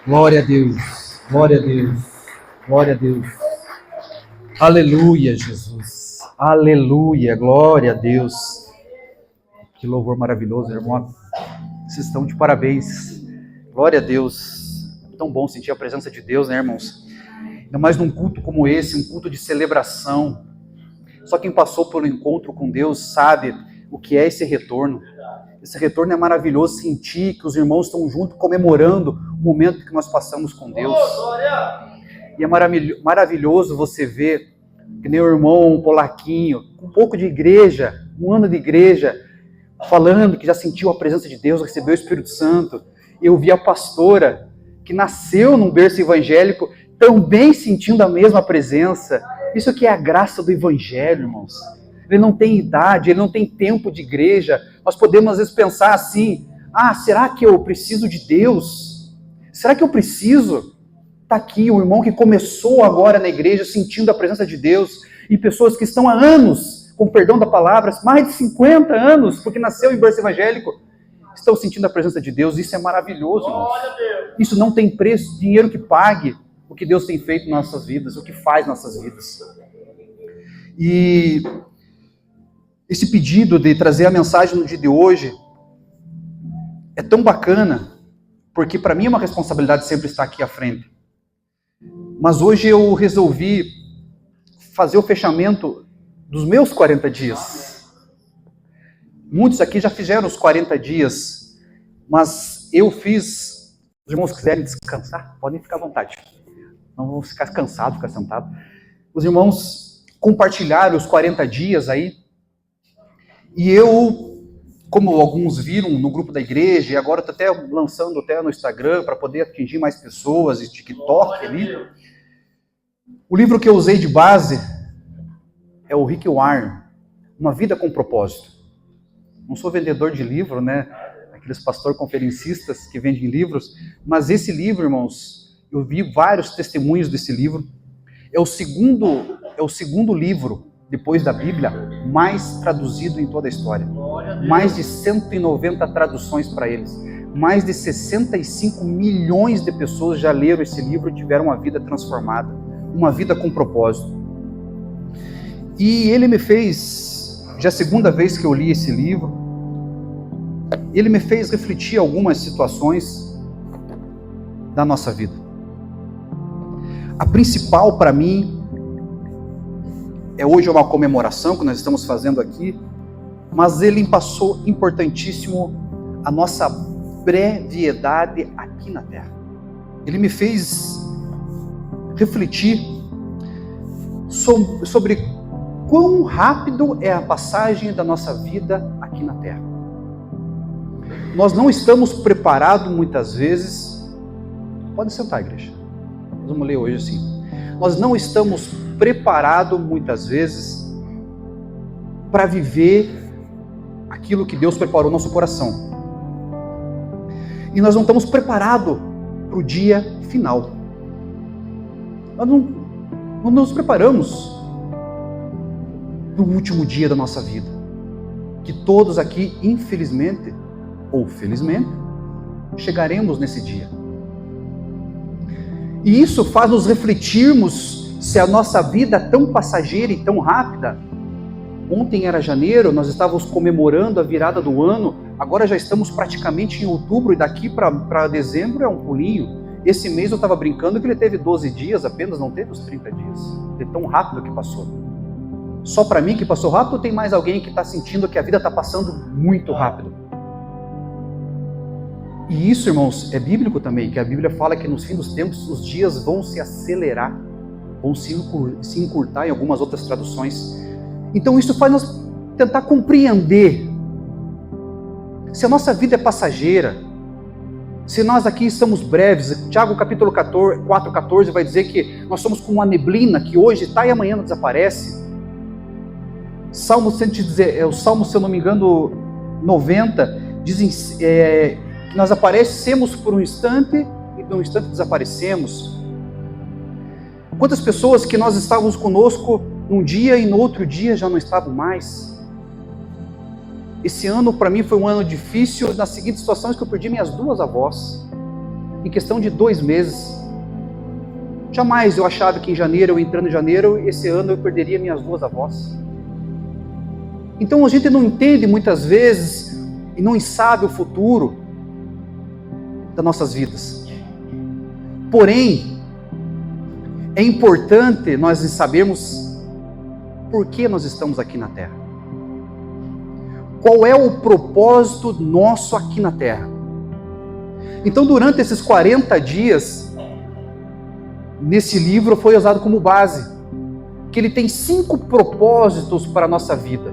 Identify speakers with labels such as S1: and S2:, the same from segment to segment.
S1: Glória a Deus, glória a Deus, glória a Deus. Aleluia, Jesus. Aleluia, glória a Deus. Que louvor maravilhoso, irmão. Vocês estão de parabéns. Glória a Deus. É tão bom sentir a presença de Deus, né, irmãos? Ainda mais num culto como esse, um culto de celebração. Só quem passou pelo encontro com Deus sabe o que é esse retorno. Esse retorno é maravilhoso, sentir que os irmãos estão juntos comemorando o momento que nós passamos com Deus. E é maravilhoso você ver que nem o irmão Polaquinho, um pouco de igreja, um ano de igreja, falando que já sentiu a presença de Deus, recebeu o Espírito Santo. Eu vi a pastora, que nasceu num berço evangélico, também sentindo a mesma presença. Isso aqui é a graça do evangelho, irmãos. Ele não tem idade, ele não tem tempo de igreja. Nós podemos às vezes pensar assim, será que eu preciso de Deus? Será que eu preciso? Está aqui o irmão que começou agora na igreja sentindo a presença de Deus, e pessoas que estão há anos, com perdão da palavra, mais de 50 anos, porque nasceu em berço evangélico, estão sentindo a presença de Deus. Isso é maravilhoso, irmãos. Isso não tem preço, dinheiro que pague o que Deus tem feito nas nossas vidas, o que faz nas nossas vidas. E esse pedido de trazer a mensagem no dia de hoje é tão bacana, porque para mim é uma responsabilidade sempre estar aqui à frente. Mas hoje eu resolvi fazer o fechamento dos meus 40 dias. Muitos aqui já fizeram os 40 dias, mas eu fiz. Os irmãos quiserem descansar, podem ficar à vontade. Não vão ficar cansados, ficar sentados. Os irmãos compartilharam os 40 dias aí. E eu, como alguns viram no grupo da igreja, e agora estou até lançando até no Instagram para poder atingir mais pessoas, e TikTok ali. O livro que eu usei de base é o Rick Warren, Uma Vida com Propósito. Não sou vendedor de livro, né? Aqueles pastores conferencistas que vendem livros, mas esse livro, irmãos, eu vi vários testemunhos desse livro. É o segundo livro, depois da Bíblia, mais traduzido em toda a história. Mais de 190 traduções para eles. Mais de 65 milhões de pessoas já leram esse livro e tiveram uma vida transformada. Uma vida com propósito. E ele me fez, já a segunda vez que eu li esse livro, ele me fez refletir algumas situações da nossa vida. A principal para mim, hoje é uma comemoração que nós estamos fazendo aqui, mas ele passou importantíssimo a nossa brevidade aqui na Terra. Ele me fez refletir sobre quão rápido é a passagem da nossa vida aqui na Terra. Nós não estamos preparados muitas vezes. Pode sentar, igreja. Nós vamos ler hoje assim. Nós não estamos preparados muitas vezes para viver aquilo que Deus preparou no nosso coração. E nós não estamos preparados para o dia final. Nós não nos preparamos para o último dia da nossa vida. Que todos aqui, infelizmente ou felizmente, chegaremos nesse dia. E isso faz nos refletirmos se a nossa vida é tão passageira e tão rápida. Ontem era janeiro, nós estávamos comemorando a virada do ano, agora já estamos praticamente em outubro e daqui para dezembro é um pulinho. Esse mês eu estava brincando que ele teve 12 dias apenas, não teve os 30 dias. É tão rápido que passou. Só para mim que passou rápido ou tem mais alguém que está sentindo que a vida está passando muito rápido? E isso, irmãos, é bíblico também, que a Bíblia fala que nos fins dos tempos os dias vão se acelerar, vão se encurtar em algumas outras traduções. Então isso faz nós tentar compreender se a nossa vida é passageira, se nós aqui estamos breves. Tiago capítulo 4,14 vai dizer que nós somos como uma neblina que hoje está e amanhã desaparece. Salmo 110, o Salmo, se eu não me engano, 90, dizem que nós aparecemos por um instante e de um instante desaparecemos. Quantas pessoas que nós estávamos conosco num dia e no outro dia já não estavam mais. Esse ano para mim foi um ano difícil nas seguintes situações, que eu perdi minhas duas avós. em questão de 2 meses. Jamais eu achava que em janeiro, eu entrando em janeiro, esse ano eu perderia minhas 2 avós. Então a gente não entende muitas vezes e não sabe o futuro das nossas vidas. Porém, é importante nós sabermos por que nós estamos aqui na Terra. Qual é o propósito nosso aqui na Terra? Então, durante esses 40 dias, nesse livro foi usado como base, que ele tem 5 propósitos para a nossa vida.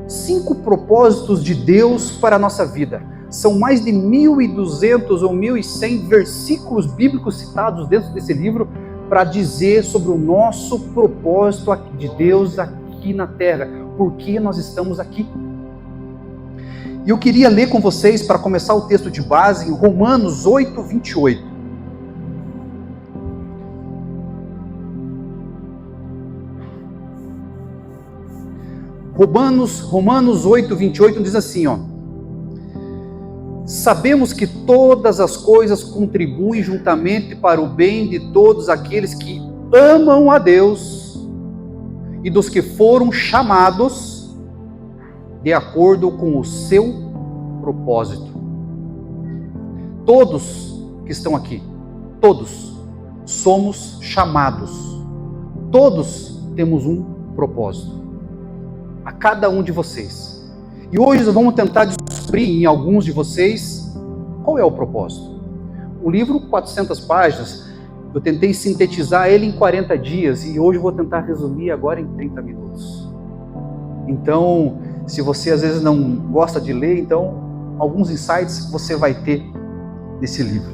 S1: 5 propósitos de Deus para a nossa vida. São mais de 1.200 ou 1.100 versículos bíblicos citados dentro desse livro para dizer sobre o nosso propósito de Deus aqui na Terra. Por que nós estamos aqui? E eu queria ler com vocês, para começar o texto de base, em Romanos 8, 28. Romanos 8, 28 diz assim, ó: sabemos que todas as coisas contribuem juntamente para o bem de todos aqueles que amam a Deus e dos que foram chamados de acordo com o seu propósito. Todos que estão aqui, todos somos chamados. Todos temos um propósito. A cada um de vocês. E hoje nós vamos tentar descobrir em alguns de vocês qual é o propósito. O livro, 400 páginas, eu tentei sintetizar ele em 40 dias e hoje eu vou tentar resumir agora em 30 minutos. Então, se você às vezes não gosta de ler, então alguns insights você vai ter desse livro.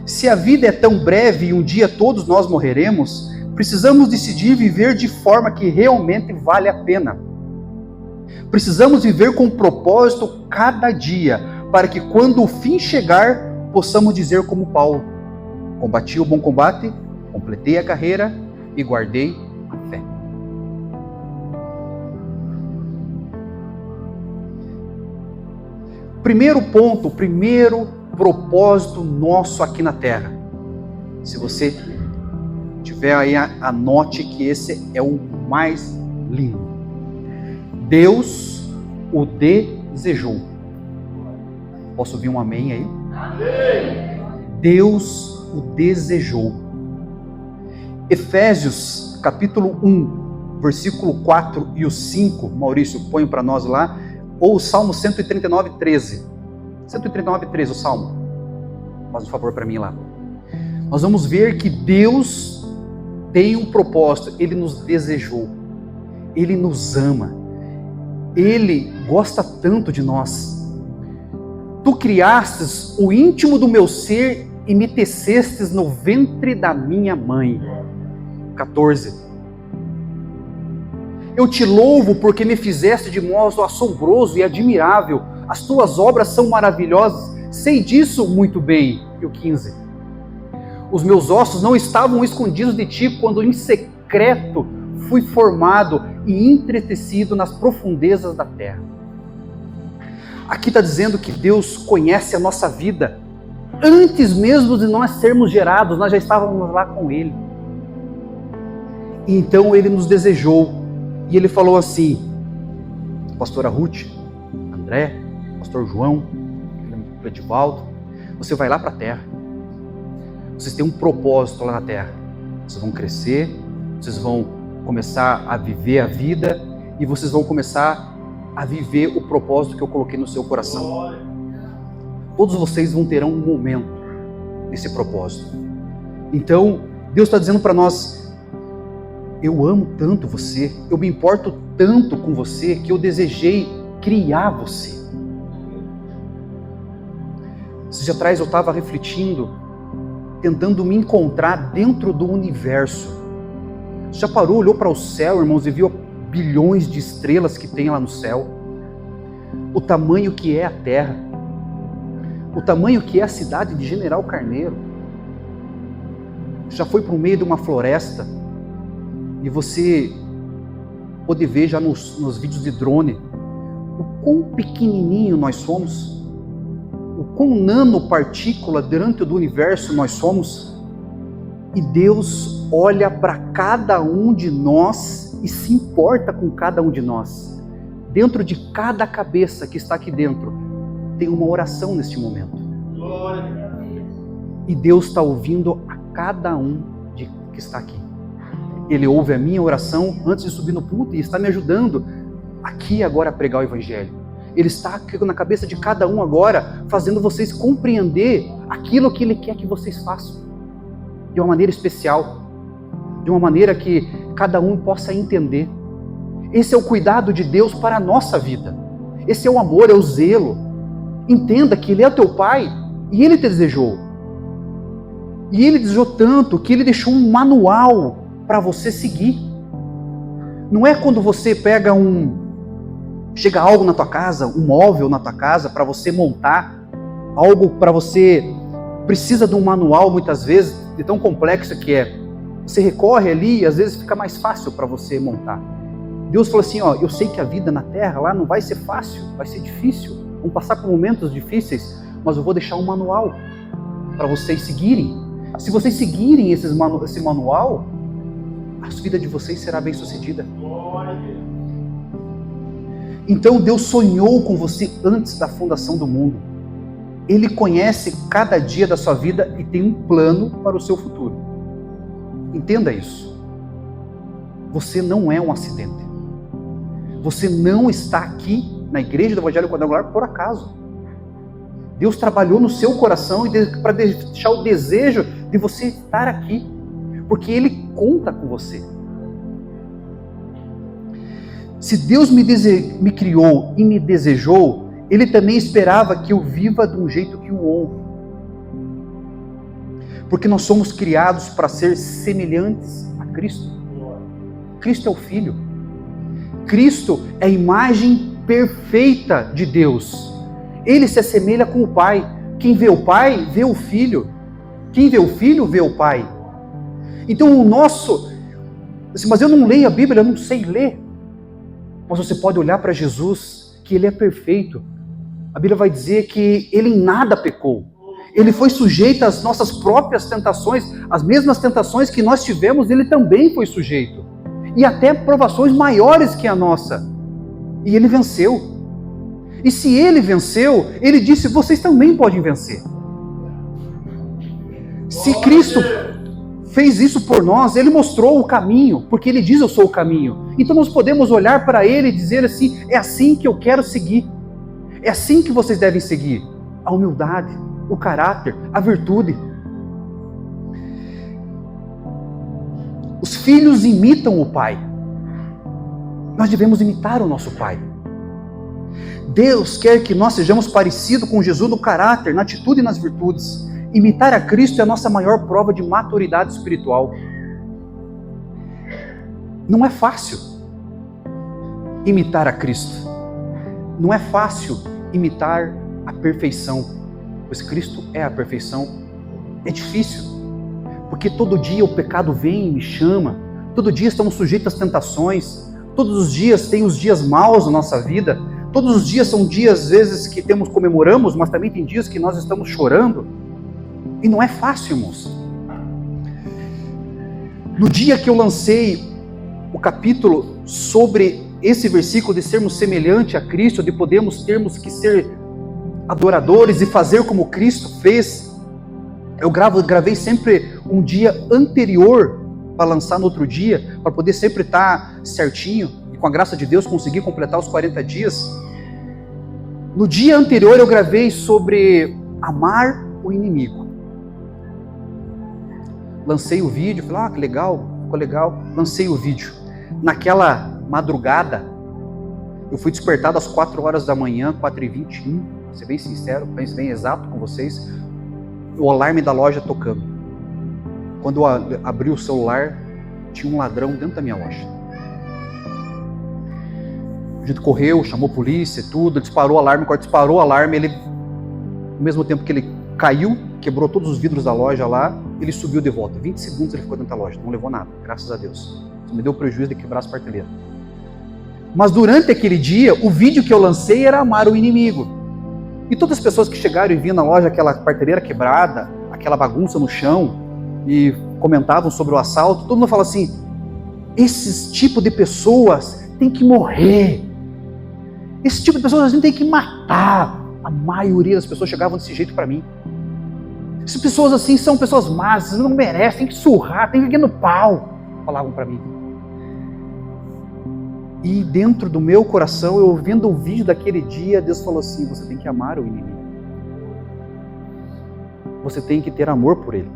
S1: Se a vida é tão breve e um dia todos nós morreremos, precisamos decidir viver de forma que realmente vale a pena. Precisamos viver com propósito cada dia, para que quando o fim chegar, possamos dizer como Paulo: combati o bom combate, completei a carreira e guardei a fé. Primeiro ponto, o primeiro propósito nosso aqui na Terra. Se você tiver aí, anote que esse é o mais lindo. Deus o desejou. Posso ouvir um amém aí? Amém. Deus o desejou. Efésios capítulo 1, versículo 4 e o 5, Maurício, põe para nós lá, ou o Salmo 139, 13. 139, 13, o Salmo. Faz um favor para mim lá. Nós vamos ver que Deus tem um propósito. Ele nos desejou. Ele nos ama. Ele gosta tanto de nós. Tu criastes o íntimo do meu ser e me tecestes no ventre da minha mãe. 14. Eu te louvo porque me fizeste de modo assombroso e admirável. As tuas obras são maravilhosas. Sei disso muito bem. E o 15. Os meus ossos não estavam escondidos de ti quando em secreto fui formado e entretecido nas profundezas da terra. Aqui está dizendo que Deus conhece a nossa vida. Antes mesmo de nós sermos gerados, nós já estávamos lá com Ele. Então Ele nos desejou. E Ele falou assim: pastora Ruth, André, pastor João, Edivaldo, você vai lá para a terra. Vocês têm um propósito lá na terra. Vocês vão crescer, vocês vão começar a viver a vida e vocês vão começar a viver o propósito que eu coloquei no seu coração. Todos vocês vão ter um momento nesse propósito. Então, Deus está dizendo para nós: eu amo tanto você, eu me importo tanto com você, que eu desejei criar você. Esses dias atrás eu estava refletindo, tentando me encontrar dentro do universo. Você já parou, olhou para o céu, irmãos, e viu bilhões de estrelas que tem lá no céu? O tamanho que é a Terra, o tamanho que é a cidade de General Carneiro. Já foi para o meio de uma floresta e você pode ver já nos vídeos de drone o quão pequenininho nós somos, o quão nanopartícula dentro do universo nós somos. E Deus olha para cada um de nós e se importa com cada um de nós. Dentro de cada cabeça que está aqui dentro, tem uma oração neste momento. E Deus está ouvindo a cada um que está aqui. Ele ouve a minha oração antes de subir no púlpito e está me ajudando aqui agora a pregar o Evangelho. Ele está aqui na cabeça de cada um agora, fazendo vocês compreender aquilo que Ele quer que vocês façam. De uma maneira especial. De uma maneira que cada um possa entender. Esse é o cuidado de Deus para a nossa vida. Esse é o amor, é o zelo. Entenda que Ele é o teu Pai e Ele te desejou. E Ele desejou tanto que Ele deixou um manual para você seguir. Não é quando você pega chega algo na tua casa, um móvel na tua casa para você montar, algo para você precisa de um manual muitas vezes, de tão complexo que é. Você recorre ali e às vezes fica mais fácil para você montar. Deus falou assim, ó, eu sei que a vida na terra lá não vai ser fácil, vai ser difícil, vão passar por momentos difíceis, mas eu vou deixar um manual para vocês seguirem. Se vocês seguirem esse manual, a vida de vocês será bem sucedida. Então Deus sonhou com você antes da fundação do mundo. Ele conhece cada dia da sua vida e tem um plano para o seu futuro. Entenda isso. Você não é um acidente. Você não está aqui na Igreja do Evangelho Quadrangular por acaso. Deus trabalhou no seu coração para deixar o desejo de você estar aqui, porque Ele conta com você. Se Deus me criou e me desejou, Ele também esperava que eu viva de um jeito que o honre. Porque nós somos criados para ser semelhantes a Cristo. Cristo é o Filho. Cristo é a imagem perfeita de Deus. Ele se assemelha com o Pai. Quem vê o Pai, vê o Filho. Quem vê o Filho, vê o Pai. Então mas eu não leio a Bíblia, eu não sei ler. Mas você pode olhar para Jesus, que Ele é perfeito. A Bíblia vai dizer que Ele em nada pecou. Ele foi sujeito às nossas próprias tentações, as mesmas tentações que nós tivemos, Ele também foi sujeito. E até provações maiores que a nossa. E Ele venceu. E se Ele venceu, Ele disse, vocês também podem vencer. Se Cristo fez isso por nós, Ele mostrou o caminho, porque Ele diz, eu sou o caminho. Então nós podemos olhar para Ele e dizer assim, é assim que eu quero seguir. É assim que vocês devem seguir. A humildade, o caráter, a virtude. Os filhos imitam o Pai. Nós devemos imitar o nosso Pai. Deus quer que nós sejamos parecidos com Jesus no caráter, na atitude e nas virtudes. Imitar a Cristo é a nossa maior prova de maturidade espiritual. Não é fácil imitar a Cristo. Não é fácil imitar a perfeição, pois Cristo é a perfeição. É difícil, porque todo dia o pecado vem e me chama, todo dia estamos sujeitos às tentações, todos os dias tem os dias maus na nossa vida, todos os dias são dias, às vezes, que comemoramos, mas também tem dias que nós estamos chorando, e não é fácil, irmãos. No dia que eu lancei o capítulo sobre esse versículo de sermos semelhantes a Cristo, de termos que ser adoradores e fazer como Cristo fez, eu gravei sempre um dia anterior para lançar no outro dia, para poder sempre estar certinho e com a graça de Deus conseguir completar os 40 dias. No dia anterior eu gravei sobre amar o inimigo. Lancei o vídeo, falei, que legal, ficou legal, lancei o vídeo. Naquela madrugada, eu fui despertado às 4 horas da manhã, 4h21, para ser bem sincero, para ser bem exato com vocês, o alarme da loja tocando. Quando eu abri o celular, tinha um ladrão dentro da minha loja. A gente correu, chamou a polícia e tudo, disparou o alarme, quando disparou o alarme, ele, ao mesmo tempo que ele caiu, quebrou todos os vidros da loja lá, ele subiu de volta. 20 segundos ele ficou dentro da loja, não levou nada, graças a Deus. Só me deu o prejuízo de quebrar as prateleiras. Mas durante aquele dia, o vídeo que eu lancei era amar o inimigo. E todas as pessoas que chegaram e viam na loja aquela parteira quebrada, aquela bagunça no chão, e comentavam sobre o assalto, todo mundo fala assim, esses tipos de pessoas têm que morrer. Esse tipo de pessoas a gente tem que matar. A maioria das pessoas chegavam desse jeito para mim. Essas pessoas assim são pessoas más, não merecem, tem que surrar, tem que ir no pau, falavam para mim. E dentro do meu coração, eu ouvindo o vídeo daquele dia, Deus falou assim, você tem que amar o inimigo. Você tem que ter amor por ele.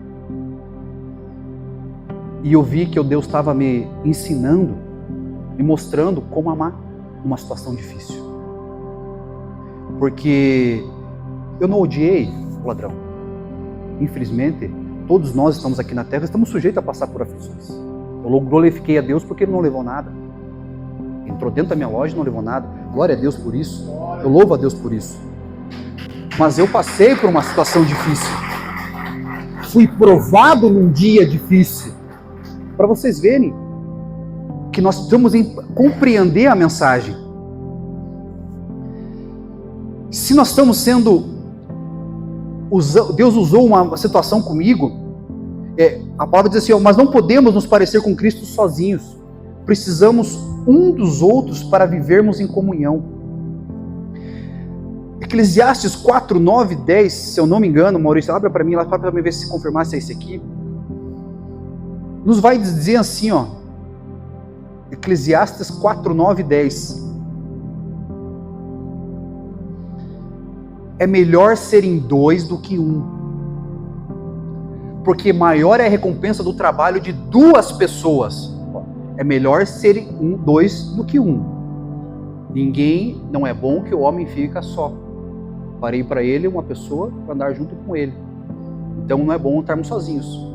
S1: E eu vi que o Deus estava me ensinando, me mostrando como amar uma situação difícil. Porque eu não odiei o ladrão. Infelizmente, todos nós estamos aqui na terra, estamos sujeitos a passar por aflições. Eu glorifiquei a Deus porque ele não levou nada. Entrou dentro da minha loja e não levou nada. Glória a Deus por isso. Eu louvo a Deus por isso. Mas eu passei por uma situação difícil. Fui provado num dia difícil. Para vocês verem que nós precisamos compreender a mensagem. Se nós estamos sendo... Deus usou uma situação comigo, a palavra diz assim, mas não podemos nos parecer com Cristo sozinhos. Precisamos um dos outros para vivermos em comunhão. Eclesiastes 4, 9, 10, se eu não me engano, Maurício, abre para mim lá para ver se confirmar se é esse aqui. Nos vai dizer assim, ó, Eclesiastes 4, 9, 10. É melhor serem dois do que um, porque maior é a recompensa do trabalho de duas pessoas. É melhor serem dois do que um. Ninguém, não é bom que o homem fica só. Parei para ele uma pessoa para andar junto com ele. Então não é bom estarmos sozinhos.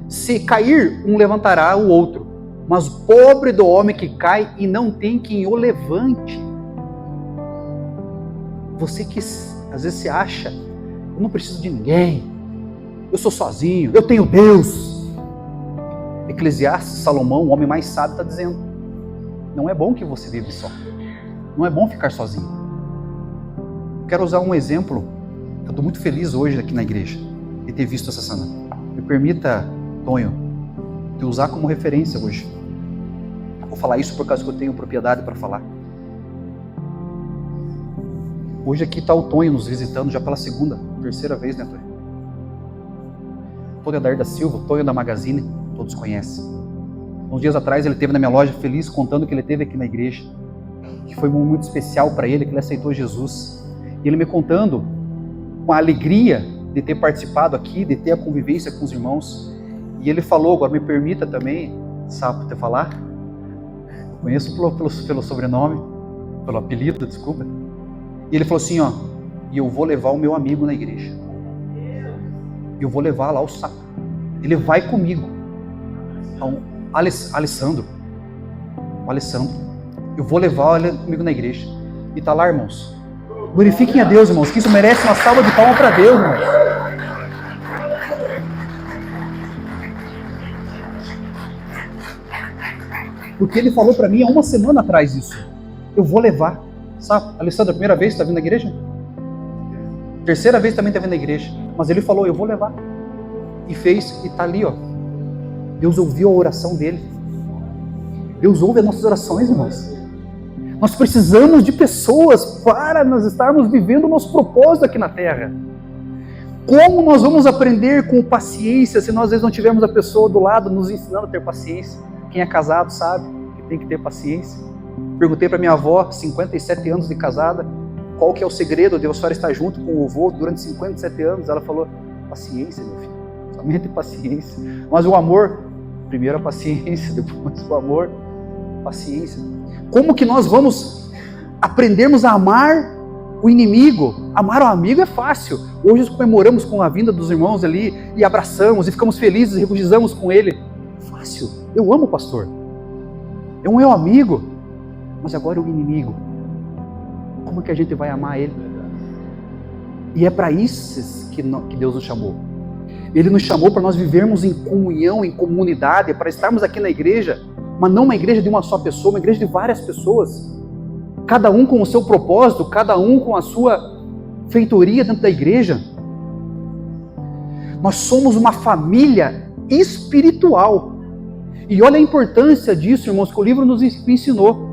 S1: Se cair, um levantará o outro, mas o pobre do homem que cai e não tem quem o levante. Você que às vezes se acha, eu não preciso de ninguém, eu sou sozinho, eu tenho Deus. Eclesiastes, Salomão, o homem mais sábio, está dizendo, não é bom que você vive só, não é bom ficar sozinho. Quero usar um exemplo, eu estou muito feliz hoje aqui na igreja, de ter visto essa cena. Me permita, Tonho, te usar como referência hoje. Eu vou falar isso por causa que eu tenho propriedade para falar. Hoje aqui está o Tonho nos visitando já pela terceira vez, né, Tonho? Tonho Adair da Silva, Tonho da Magazine, todos conhecem. Uns dias atrás ele esteve na minha loja feliz, contando que ele esteve aqui na igreja, que foi muito especial para ele, que ele aceitou Jesus. E ele me contando com a alegria de ter participado aqui, de ter a convivência com os irmãos. E ele falou, agora me permita também, Sapo, te falar, eu conheço pelo sobrenome, pelo apelido, desculpa. E ele falou assim, ó, e eu vou levar o meu amigo na igreja. Eu vou levar lá o Sapo. Ele vai comigo. Então, Alessandro. O Alessandro. Eu vou levar ele comigo na igreja. E tá lá, irmãos. Glorifiquem a Deus, irmãos, que isso merece uma salva de palmas para Deus, irmãos. Porque ele falou para mim há uma semana atrás isso. Eu vou levar. Sabe, Alessandro, a primeira vez que está vindo na igreja? Terceira vez também está vindo na igreja. Mas ele falou, eu vou levar. E fez, e está ali, ó. Deus ouviu a oração dele. Deus ouve as nossas orações, irmãos. Nós precisamos de pessoas para nós estarmos vivendo o nosso propósito aqui na terra. Como nós vamos aprender com paciência se nós às vezes não tivermos a pessoa do lado nos ensinando a ter paciência? Quem é casado sabe que tem que ter paciência. Perguntei para minha avó, 57 anos de casada, qual que é o segredo de a senhora estar junto com o avô durante 57 anos? Ela falou, paciência, meu filho, somente paciência. Mas o amor, primeiro a paciência, depois o amor, paciência. Como que nós vamos aprendermos a amar o inimigo? Amar o amigo é fácil. Hoje nós comemoramos com a vinda dos irmãos ali e abraçamos e ficamos felizes e regozijamos com ele. Fácil. Eu amo o pastor. É um meu amigo. Mas agora o inimigo. Como que a gente vai amar ele? E é para isso que Deus nos chamou. Ele nos chamou para nós vivermos em comunhão, em comunidade, para estarmos aqui na igreja, mas não uma igreja de uma só pessoa, uma igreja de várias pessoas. Cada um com o seu propósito, cada um com a sua feitoria dentro da igreja. Nós somos uma família espiritual. E olha a importância disso, irmãos, que o livro nos ensinou.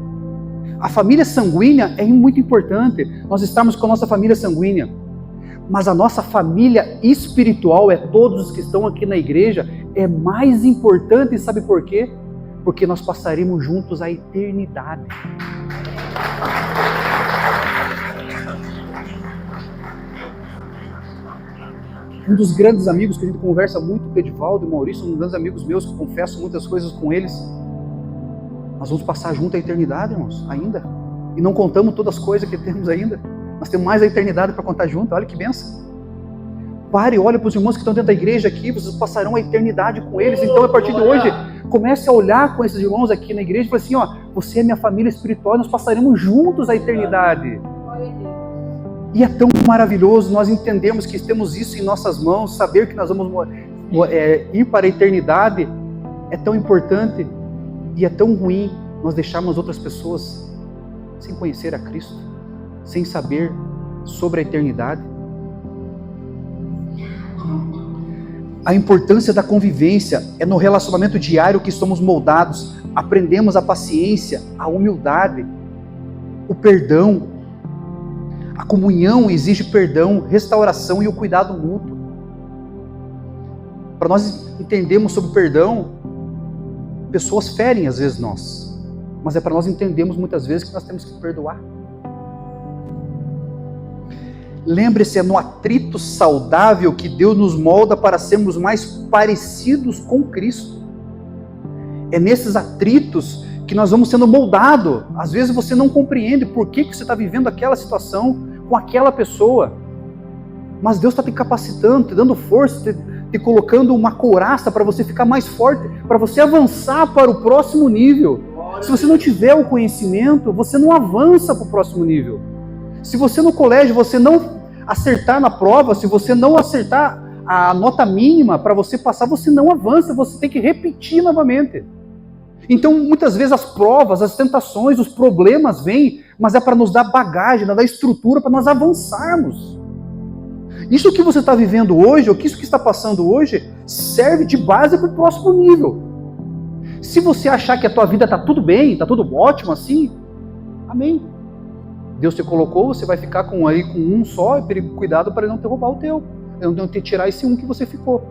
S1: A família sanguínea é muito importante, nós estamos com a nossa família sanguínea. Mas a nossa família espiritual, é todos os que estão aqui na igreja, é mais importante, sabe por quê? Porque nós passaremos juntos a eternidade. Um dos grandes amigos que a gente conversa muito, o Edivaldo e o Maurício, são grandes amigos meus, que eu confesso muitas coisas com eles. Nós vamos passar junto a eternidade, irmãos, ainda. E não contamos todas as coisas que temos ainda. Nós temos mais a eternidade para contar junto, olha que bênção. Pare e olhe para os irmãos que estão dentro da igreja aqui, vocês passarão a eternidade com eles. Então, a partir de hoje, comece a olhar com esses irmãos aqui na igreja e fale assim, ó, você é minha família espiritual, nós passaremos juntos a eternidade. E é tão maravilhoso nós entendemos que temos isso em nossas mãos, saber que nós vamos ir para a eternidade é tão importante e é tão ruim nós deixarmos outras pessoas sem conhecer a Cristo, sem saber sobre a eternidade. A importância da convivência é no relacionamento diário que somos moldados, aprendemos a paciência, a humildade, o perdão. A comunhão exige perdão, restauração e o cuidado mútuo. Para nós entendermos sobre perdão, pessoas ferem às vezes nós, mas é para nós entendermos muitas vezes que nós temos que perdoar. Lembre-se, é no atrito saudável que Deus nos molda para sermos mais parecidos com Cristo. É nesses atritos que nós vamos sendo moldados. Às vezes você não compreende por que você está vivendo aquela situação com aquela pessoa. Mas Deus está te capacitando, te dando força, te colocando uma couraça para você ficar mais forte, para você avançar para o próximo nível. Se você não tiver o conhecimento, você não avança para o próximo nível. Se você no colégio, você não acertar na prova, se você não acertar a nota mínima para você passar, você não avança, você tem que repetir novamente. Então, muitas vezes as provas, as tentações, os problemas vêm, mas é para nos dar bagagem, nos dar estrutura para nós avançarmos. Isso que você está vivendo hoje, ou que isso que está passando hoje, serve de base para o próximo nível. Se você achar que a tua vida está tudo bem, está tudo ótimo assim, amém. Deus te colocou, você vai ficar com um só, e cuidado para ele não te roubar o teu, não te tirar esse um que você ficou.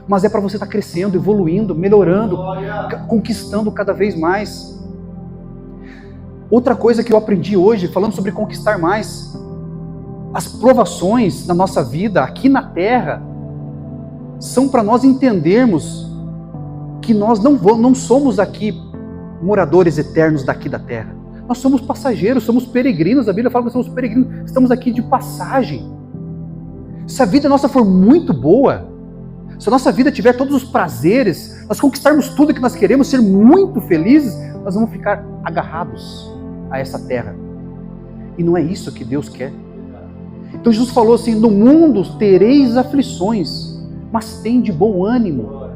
S1: Mas é para você estar crescendo, evoluindo, melhorando, conquistando cada vez mais. Outra coisa que eu aprendi hoje, falando sobre conquistar mais, as provações na nossa vida, aqui na terra, são para nós entendermos que nós não somos aqui moradores eternos daqui da terra. Nós somos passageiros, somos peregrinos. A Bíblia fala que somos peregrinos, estamos aqui de passagem. Se a vida nossa for muito boa, se a nossa vida tiver todos os prazeres, nós conquistarmos tudo que nós queremos, ser muito felizes, nós vamos ficar agarrados a essa terra. E não é isso que Deus quer. Então Jesus falou assim, no mundo tereis aflições, mas tem de bom ânimo.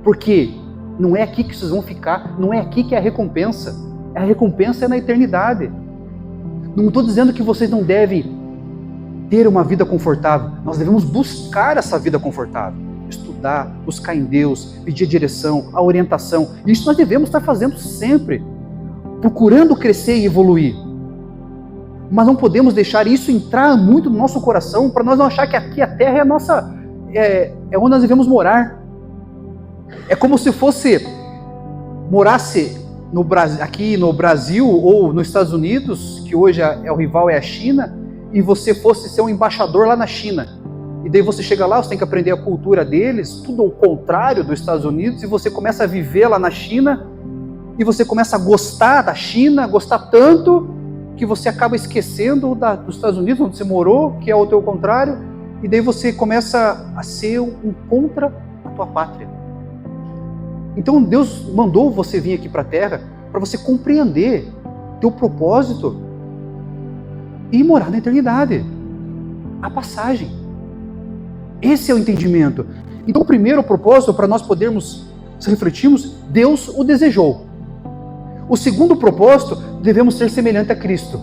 S1: Porque não é aqui que vocês vão ficar, não é aqui que é a recompensa. A recompensa é na eternidade. Não estou dizendo que vocês não devem ter uma vida confortável. Nós devemos buscar essa vida confortável. Estudar, buscar em Deus, pedir a direção, a orientação. Isso nós devemos estar fazendo sempre. Procurando crescer e evoluir. Mas não podemos deixar isso entrar muito no nosso coração para nós não achar que aqui a terra é a nossa, é onde nós devemos morar. É como se morasse aqui no Brasil ou nos Estados Unidos, que hoje o rival é a China, e você fosse ser um embaixador lá na China. E daí você chega lá, você tem que aprender a cultura deles, tudo ao contrário dos Estados Unidos, e você começa a viver lá na China, e você começa a gostar da China, gostar tanto, que você acaba esquecendo dos Estados Unidos, onde você morou, que é o teu contrário, e daí você começa a ser um contra a tua pátria. Então Deus mandou você vir aqui para a terra para você compreender teu propósito e morar na eternidade. A passagem. Esse é o entendimento. Então o primeiro propósito, para nós podermos refletirmos, Deus o desejou. O segundo propósito, devemos ser semelhante a Cristo.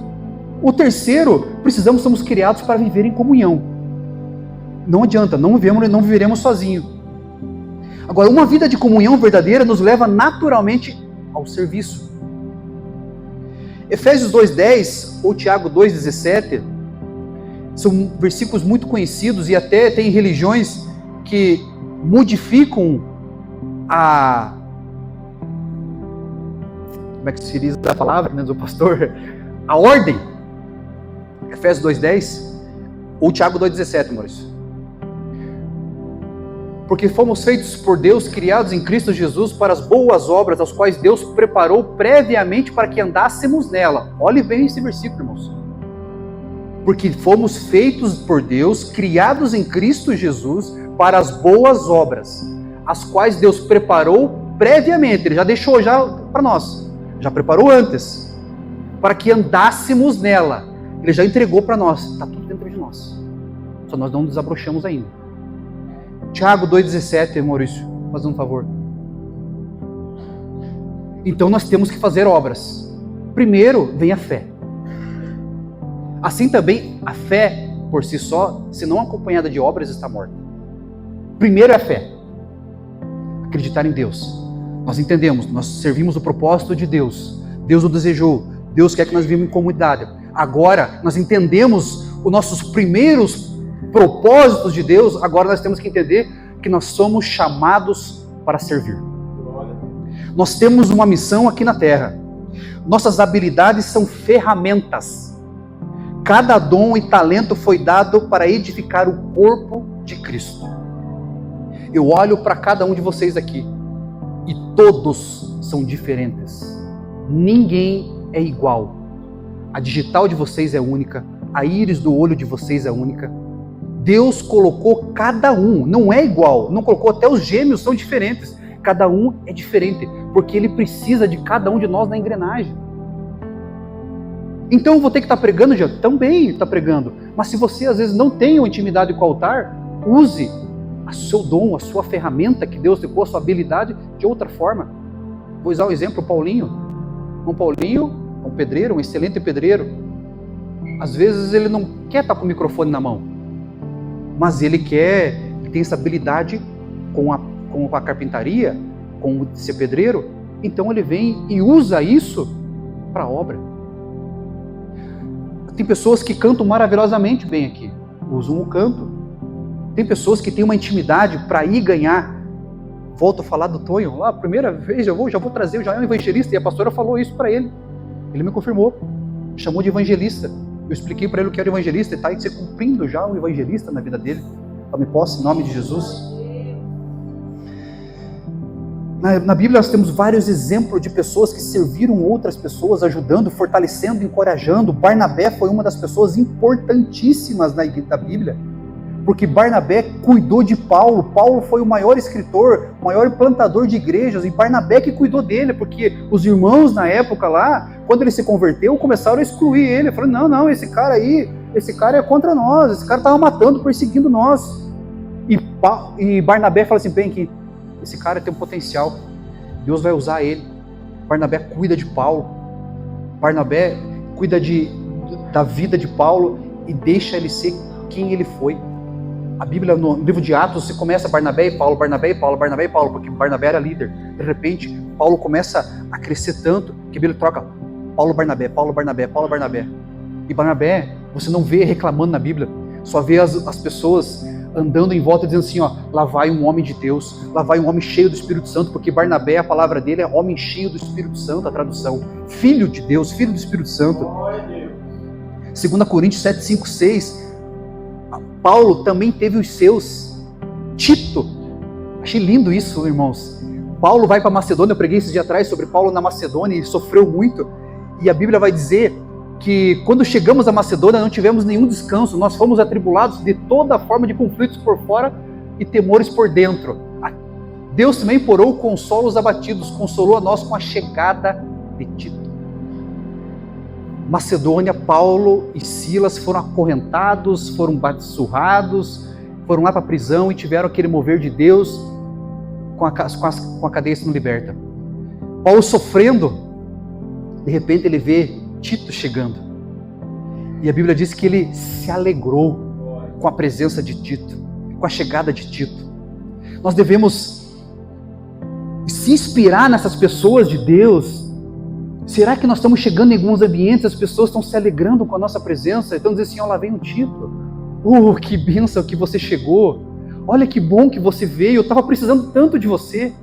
S1: O terceiro, somos criados para viver em comunhão. Não adianta, não viveremos sozinhos. Agora, uma vida de comunhão verdadeira nos leva naturalmente ao serviço. Efésios 2:10 ou Tiago 2:17 são versículos muito conhecidos e até tem religiões que modificam como é que se diz a palavra, né, do pastor? A ordem. Efésios 2:10 ou Tiago 2:17, Maurício. Porque fomos feitos por Deus, criados em Cristo Jesus para as boas obras, as quais Deus preparou previamente para que andássemos nela. Olhe bem esse versículo, irmãos. Porque fomos feitos por Deus, criados em Cristo Jesus para as boas obras, as quais Deus preparou previamente. Ele já deixou para nós, já preparou antes, para que andássemos nela. Ele já entregou para nós, está tudo dentro de nós. Só nós não desabrochamos ainda. Tiago 2,17, Maurício, fazendo um favor. Então nós temos que fazer obras. Primeiro vem a fé. Assim também a fé por si só, se não acompanhada de obras, está morta. Primeiro é a fé. Acreditar em Deus. Nós entendemos, nós servimos o propósito de Deus. Deus o desejou. Deus quer que nós vivamos em comunidade. Agora nós entendemos os nossos primeiros propósitos de Deus. Agora nós temos que entender que nós somos chamados para servir. Nós temos uma missão aqui na terra. Nossas habilidades são ferramentas. Cada dom e talento foi dado para edificar o corpo de Cristo. Eu olho para cada um de vocês aqui e todos são diferentes. Ninguém é igual. A digital de vocês é única, a íris do olho de vocês é única. Deus colocou cada um, não é igual, não colocou, até os gêmeos são diferentes. Cada um é diferente, porque Ele precisa de cada um de nós na engrenagem. Então eu vou ter que estar pregando, já também está pregando. Mas se você às vezes não tem uma intimidade com o altar, use o seu dom, a sua ferramenta que Deus deu, a sua habilidade de outra forma. Vou usar o exemplo, Paulinho. Paulinho, um pedreiro, um excelente pedreiro. Às vezes ele não quer estar com o microfone na mão, mas ele tem essa habilidade com a carpintaria, com ser pedreiro. Então ele vem e usa isso para a obra. Tem pessoas que cantam maravilhosamente bem aqui, usam o canto. Tem pessoas que têm uma intimidade para ir ganhar. Volto a falar do Tonho, lá, a primeira vez já vou trazer, já é um evangelista, e a pastora falou isso para ele. Ele me confirmou, chamou de evangelista. Eu expliquei para ele o que era evangelista, e está aí se cumprindo já um evangelista na vida dele. Tome posse, em nome de Jesus. Na Bíblia nós temos vários exemplos de pessoas que serviram outras pessoas, ajudando, fortalecendo, encorajando. Barnabé foi uma das pessoas importantíssimas da Bíblia, porque Barnabé cuidou de Paulo. Paulo foi o maior escritor, o maior plantador de igrejas, e Barnabé que cuidou dele, porque os irmãos na época lá, quando ele se converteu, começaram a excluir ele, falaram, não, esse cara aí, esse cara é contra nós, esse cara estava matando, perseguindo nós. E Barnabé fala assim, bem que esse cara tem um potencial, Deus vai usar ele. Barnabé cuida de Paulo, Barnabé cuida da vida de Paulo e deixa ele ser quem ele foi. A Bíblia, no livro de Atos, você começa Barnabé e Paulo, Barnabé e Paulo, Barnabé e Paulo, porque Barnabé era líder. De repente, Paulo começa a crescer tanto que a Bíblia troca Paulo, Barnabé, Paulo, Barnabé, Paulo, Barnabé. E Barnabé, você não vê reclamando na Bíblia, só vê as pessoas andando em volta dizendo assim, ó, lá vai um homem de Deus, lá vai um homem cheio do Espírito Santo, porque Barnabé, a palavra dele é homem cheio do Espírito Santo, a tradução, filho de Deus, filho do Espírito Santo. 2 Coríntios 7, 5, 6, Paulo também teve os seus. Tito, achei lindo isso, irmãos. Paulo vai para Macedônia, eu preguei esses dias atrás sobre Paulo na Macedônia, ele sofreu muito, e a Bíblia vai dizer que quando chegamos à Macedônia não tivemos nenhum descanso, nós fomos atribulados de toda forma de conflitos por fora e temores por dentro. Deus também porou o consolo aos abatidos, consolou a nós com a chegada de Tito. Macedônia, Paulo e Silas foram acorrentados, foram surrados, foram lá para a prisão e tiveram aquele mover de Deus com a cadeia sendo liberta. Paulo sofrendo, de repente ele vê Tito chegando. E a Bíblia diz que ele se alegrou com a presença de Tito, com a chegada de Tito. Nós devemos se inspirar nessas pessoas de Deus. Será que nós estamos chegando em alguns ambientes, as pessoas estão se alegrando com a nossa presença, estão dizendo assim, ó, lá vem o Tito, que bênção que você chegou, olha que bom que você veio, eu estava precisando tanto de você,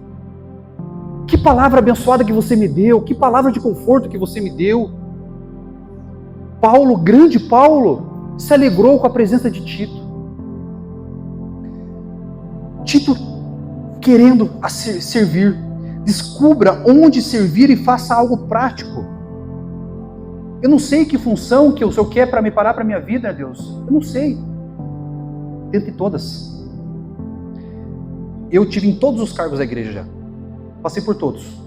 S1: que palavra abençoada que você me deu, que palavra de conforto que você me deu. Paulo, grande Paulo, se alegrou com a presença de Tito. Tito querendo servir, descubra onde servir e faça algo prático. Eu não sei que função que o Senhor quer para me parar para a minha vida, Deus. Eu não sei. Tente todas. Eu tive em todos os cargos da igreja já. Passei por todos.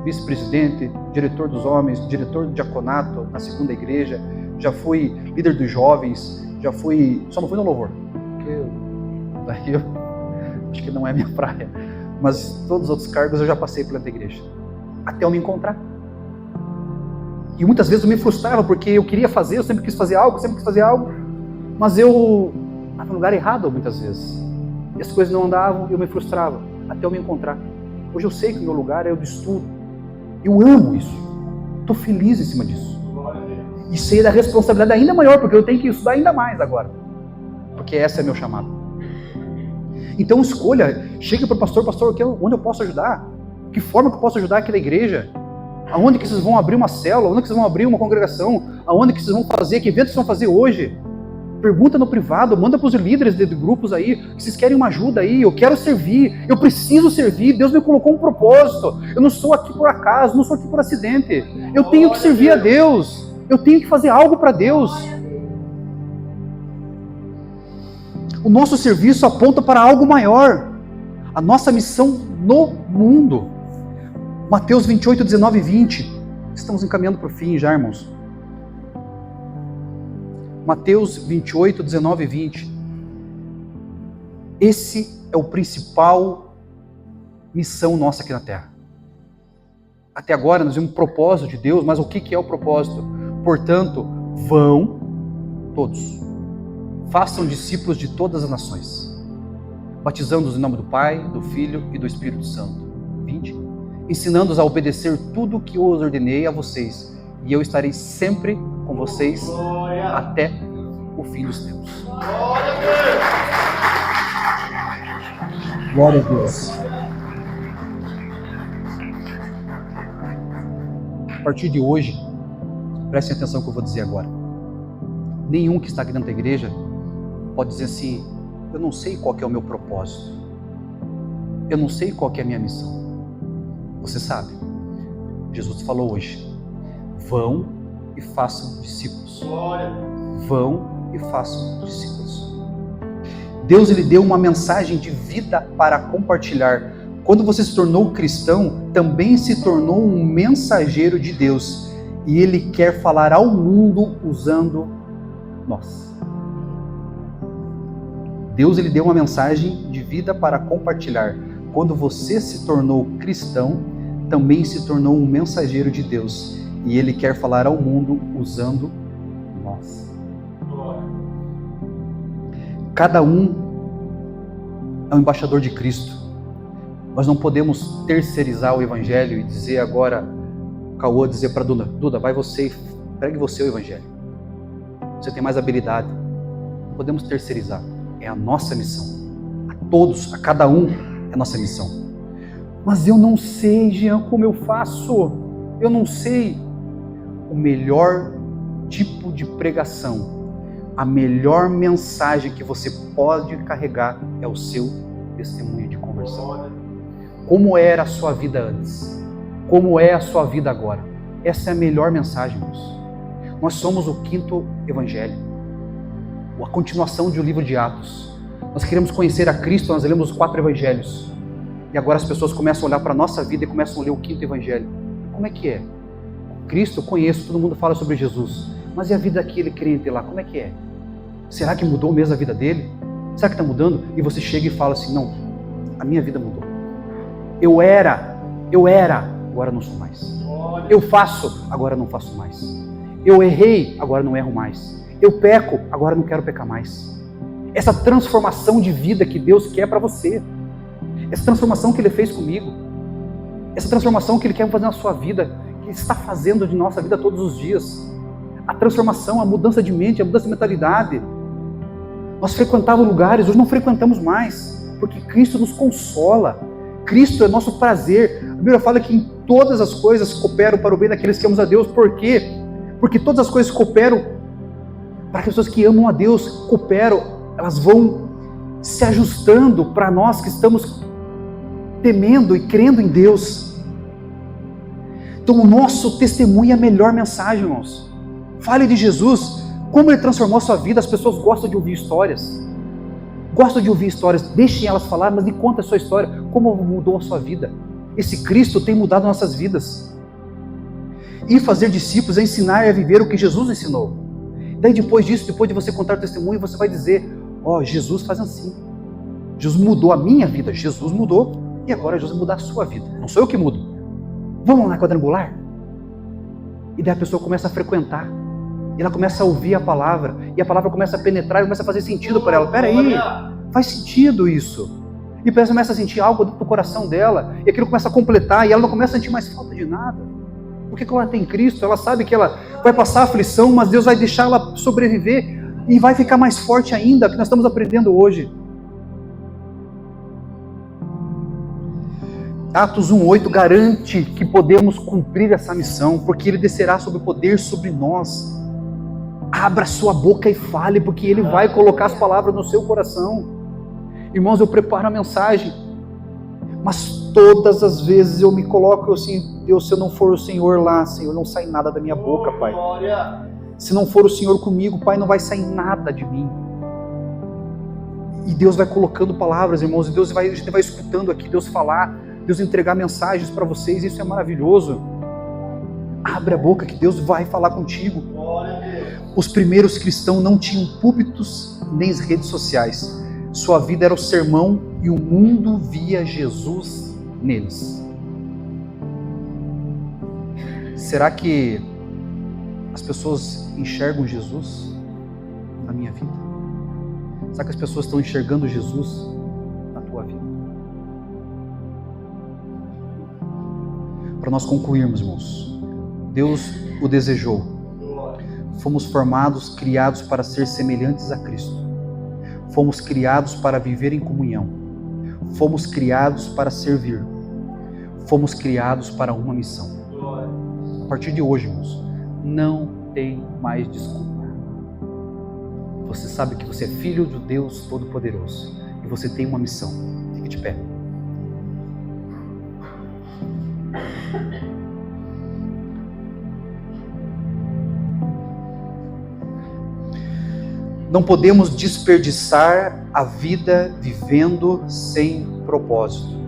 S1: Vice-presidente, diretor dos homens, diretor do diaconato na segunda igreja, já fui líder dos jovens, já fui... Só não fui no louvor, porque daí eu acho que não é a minha praia. Mas todos os outros cargos eu já passei pela igreja. Até eu me encontrar. E muitas vezes eu me frustrava, porque eu queria fazer, eu sempre quis fazer algo, mas eu estava no lugar errado muitas vezes. E as coisas não andavam e eu me frustrava, até eu me encontrar. Hoje eu sei que o meu lugar é o de estudo. Eu amo isso. Estou feliz em cima disso. E sei da responsabilidade ainda maior, porque eu tenho que estudar ainda mais agora. Porque esse é meu chamado. Então escolha, chega para o pastor, onde eu posso ajudar? Que forma que eu posso ajudar aqui na igreja? Aonde que vocês vão abrir uma célula? Aonde que vocês vão abrir uma congregação? Aonde que vocês vão fazer? Que eventos vocês vão fazer hoje? Pergunta no privado, manda para os líderes de grupos aí, que vocês querem uma ajuda aí, eu quero servir, eu preciso servir, Deus me colocou um propósito, eu não estou aqui por acaso, não estou aqui por acidente, eu tenho que servir a Deus, eu tenho que fazer algo para Deus. O nosso serviço aponta para algo maior, a nossa missão no mundo. Mateus 28, 19 e 20, estamos encaminhando para o fim já, irmãos. Mateus 28, 19 e 20. Esse é o principal missão nossa aqui na Terra. Até agora nós vimos o propósito de Deus, mas o que é o propósito? Portanto, vão todos, façam discípulos de todas as nações, batizando-os em nome do Pai, do Filho e do Espírito Santo. 20. Ensinando-os a obedecer tudo o que eu os ordenei a vocês, e eu estarei sempre com vocês até o fim dos tempos. Glória a Deus. A partir de hoje, prestem atenção no que eu vou dizer agora. Nenhum que está aqui dentro da igreja pode dizer assim, eu não sei qual que é o meu propósito, eu não sei qual que é a minha missão. Você sabe. Jesus falou hoje, vão e façam discípulos. Vão e façam discípulos. Deus lhe deu uma mensagem de vida para compartilhar. Quando você se tornou cristão, também se tornou um mensageiro de Deus. E Ele quer falar ao mundo usando nós. Deus lhe deu uma mensagem de vida para compartilhar. Quando você se tornou cristão, também se tornou um mensageiro de Deus. E Ele quer falar ao mundo usando nós. Cada um é um embaixador de Cristo. Nós não podemos terceirizar o Evangelho e dizer agora, Cauã dizer para Duda, vai você, pregue você o Evangelho. Você tem mais habilidade. Não podemos terceirizar. É a nossa missão. A todos, a cada um, é a nossa missão. Mas eu não sei, Jean, como eu faço. Eu não sei. O melhor tipo de pregação, a melhor mensagem que você pode carregar é o seu testemunho de conversão. Como era a sua vida antes? Como é a sua vida agora? Essa é a melhor mensagem, irmãos. Nós somos o 5º evangelho, a continuação de um livro de Atos. Nós queremos conhecer a Cristo, nós lemos os 4 evangelhos. E agora as pessoas começam a olhar para a nossa vida e começam a ler o 5º evangelho. Como é que é? Cristo eu conheço, todo mundo fala sobre Jesus. Mas e a vida daquele crente lá, como é que é? Será que mudou mesmo a vida dele? Será que está mudando? E você chega e fala assim, não, a minha vida mudou. Eu era, agora não sou mais. Eu faço, agora não faço mais. Eu errei, agora não erro mais. Eu peco, agora não quero pecar mais. Essa transformação de vida que Deus quer para você. Essa transformação que Ele fez comigo. Essa transformação que Ele quer fazer na sua vida, que Ele está fazendo de nossa vida todos os dias. A transformação, a mudança de mente, a mudança de mentalidade. Nós frequentávamos lugares, hoje não frequentamos mais, porque Cristo nos consola. Cristo é nosso prazer. A Bíblia fala que em todas as coisas cooperam para o bem daqueles que amam a Deus. Por quê? Porque todas as coisas cooperam para as pessoas que amam a Deus, cooperam, elas vão se ajustando para nós que estamos temendo e crendo em Deus. Então o nosso testemunho é a melhor mensagem, irmãos. Fale de Jesus, como Ele transformou a sua vida. As pessoas gostam de ouvir histórias. Gostam de ouvir histórias. Deixem elas falar, mas me conta a sua história. Como mudou a sua vida? Esse Cristo tem mudado nossas vidas. E fazer discípulos é ensinar a viver o que Jesus ensinou. Daí depois disso, depois de você contar o testemunho, você vai dizer, Jesus faz assim. Jesus mudou a minha vida. Jesus mudou. E agora Jesus vai mudar a sua vida. Não sou eu que mudo. Vamos lá na quadrangular? E daí a pessoa começa a frequentar. E ela começa a ouvir a palavra, e a palavra começa a penetrar e começa a fazer sentido para ela. Peraí, faz sentido isso. E ela começa a sentir algo dentro do coração dela, e aquilo começa a completar, e ela não começa a sentir mais falta de nada. Porque quando ela tem Cristo, ela sabe que ela vai passar aflição, mas Deus vai deixar ela sobreviver, e vai ficar mais forte ainda, que nós estamos aprendendo hoje. Atos 1:8 garante que podemos cumprir essa missão, porque Ele descerá sobre o poder sobre nós. Abra sua boca e fale, porque Ele vai colocar as palavras no seu coração. Irmãos, eu preparo a mensagem, mas todas as vezes eu me coloco assim, Deus, se eu não for o Senhor lá, Senhor, não sai nada da minha boca, Pai. Se não for o Senhor comigo, Pai, não vai sair nada de mim. E Deus vai colocando palavras, irmãos, e a gente vai escutando aqui Deus falar, Deus entregar mensagens para vocês, isso é maravilhoso. Abre a boca que Deus vai falar contigo. Os primeiros cristãos não tinham púlpitos nem redes sociais. Sua vida era o sermão e o mundo via Jesus neles. Será que as pessoas enxergam Jesus na minha vida? Será que as pessoas estão enxergando Jesus na tua vida? Para nós concluirmos, irmãos, Deus o desejou. Fomos formados, criados para ser semelhantes a Cristo. Fomos criados para viver em comunhão. Fomos criados para servir. Fomos criados para uma missão. A partir de hoje, irmãos, não tem mais desculpa. Você sabe que você é filho de Deus Todo-Poderoso e você tem uma missão. Fique de pé. Não podemos desperdiçar a vida vivendo sem propósito.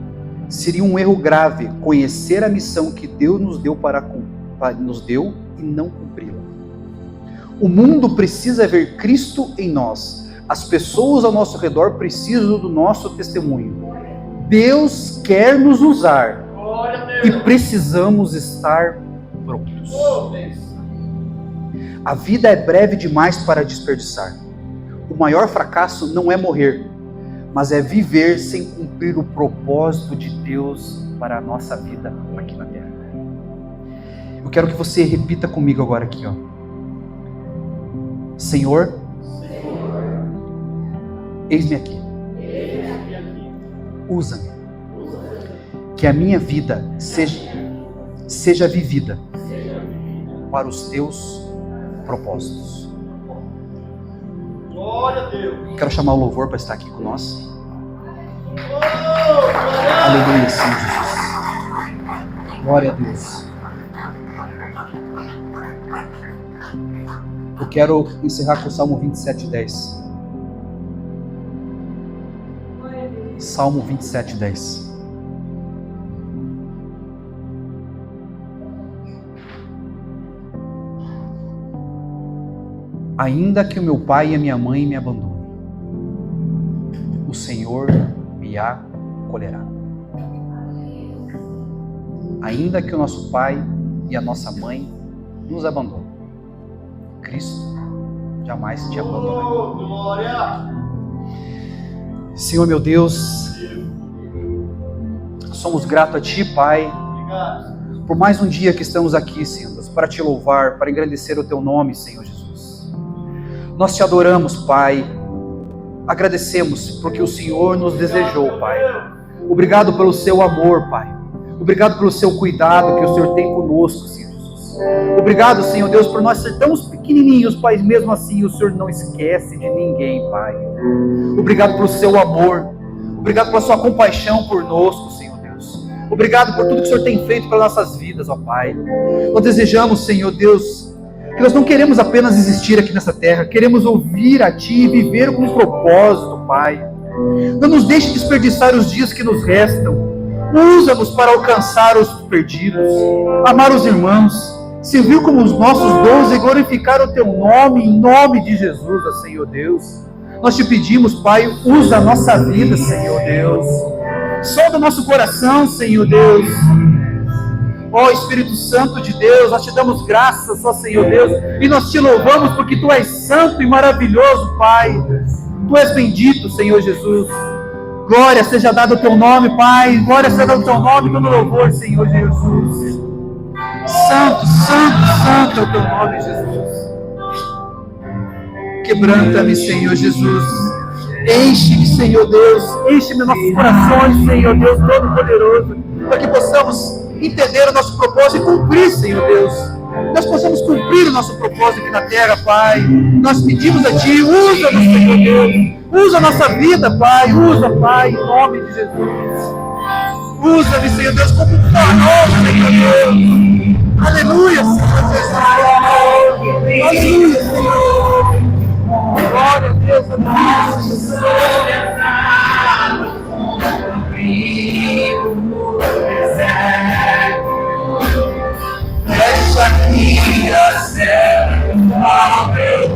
S1: Seria um erro grave conhecer a missão que Deus nos deu e não cumpri-la. O mundo precisa ver Cristo em nós. As pessoas ao nosso redor precisam do nosso testemunho. Deus quer nos usar e precisamos estar prontos. A vida é breve demais para desperdiçar. O maior fracasso não é morrer, mas é viver sem cumprir o propósito de Deus para a nossa vida aqui na terra. Eu quero que você repita comigo agora aqui, ó. Senhor, eis-me aqui. Usa-me. Que a minha vida seja vivida para os teus propósitos. Glória a Deus. Quero chamar o louvor para estar aqui com nós. Aleluia, sim, Jesus. Glória a Deus. Eu quero encerrar com o Salmo 27:10. Salmo 27:10. Ainda que o meu pai e a minha mãe me abandonem, o Senhor me acolherá. Ainda que o nosso pai e a nossa mãe nos abandonem, Cristo jamais te abandonarei. Senhor meu Deus, somos gratos a Ti, Pai, por mais um dia que estamos aqui, Senhor Deus, para Te louvar, para engrandecer o Teu nome, Senhor Jesus. Nós Te adoramos, Pai, agradecemos porque o Senhor nos desejou, Pai. Obrigado pelo Seu amor, Pai. Obrigado pelo Seu cuidado que o Senhor tem conosco, Senhor Jesus. Obrigado, Senhor Deus, por nós ser tão pequenininhos, Pai, mesmo assim o Senhor não esquece de ninguém, Pai. Obrigado pelo Seu amor. Obrigado pela Sua compaixão conosco, Senhor Deus. Obrigado por tudo que o Senhor tem feito pelas nossas vidas, ó Pai. Nós desejamos, Senhor Deus, que nós não queremos apenas existir aqui nessa terra, queremos ouvir a Ti e viver com um propósito, Pai. Não nos deixe desperdiçar os dias que nos restam. Usa-nos para alcançar os perdidos, amar os irmãos, servir como os nossos dons e glorificar o Teu nome, em nome de Jesus, ó Senhor Deus. Nós Te pedimos, Pai, usa a nossa vida, Senhor Deus. Solta o nosso coração, Senhor Deus. Ó Espírito Santo de Deus, nós Te damos graças, ó Senhor Deus, e nós Te louvamos porque Tu és santo e maravilhoso, Pai. Tu és bendito, Senhor Jesus. Glória seja dada ao Teu nome, Pai. Glória seja dada ao Teu nome, todo louvor, Senhor Jesus. Santo, santo, santo é o Teu nome, Jesus. Quebranta-me, Senhor Jesus. Enche-me, Senhor Deus. Enche-me nossos corações, Senhor Deus Todo-Poderoso, para que possamos entender o nosso propósito e cumprir, Senhor Deus. Nós possamos cumprir o nosso propósito aqui na terra, Pai. Nós pedimos a Ti, usa-nos, Senhor Deus. Usa a nossa vida, Pai. Usa, Pai, em nome de Jesus. Usa-me, Senhor Deus, como um farol, Senhor Deus. Aleluia, Senhor Jesus. Aleluia, Senhor. Glória a Deus, Deixa aqui a céu, meu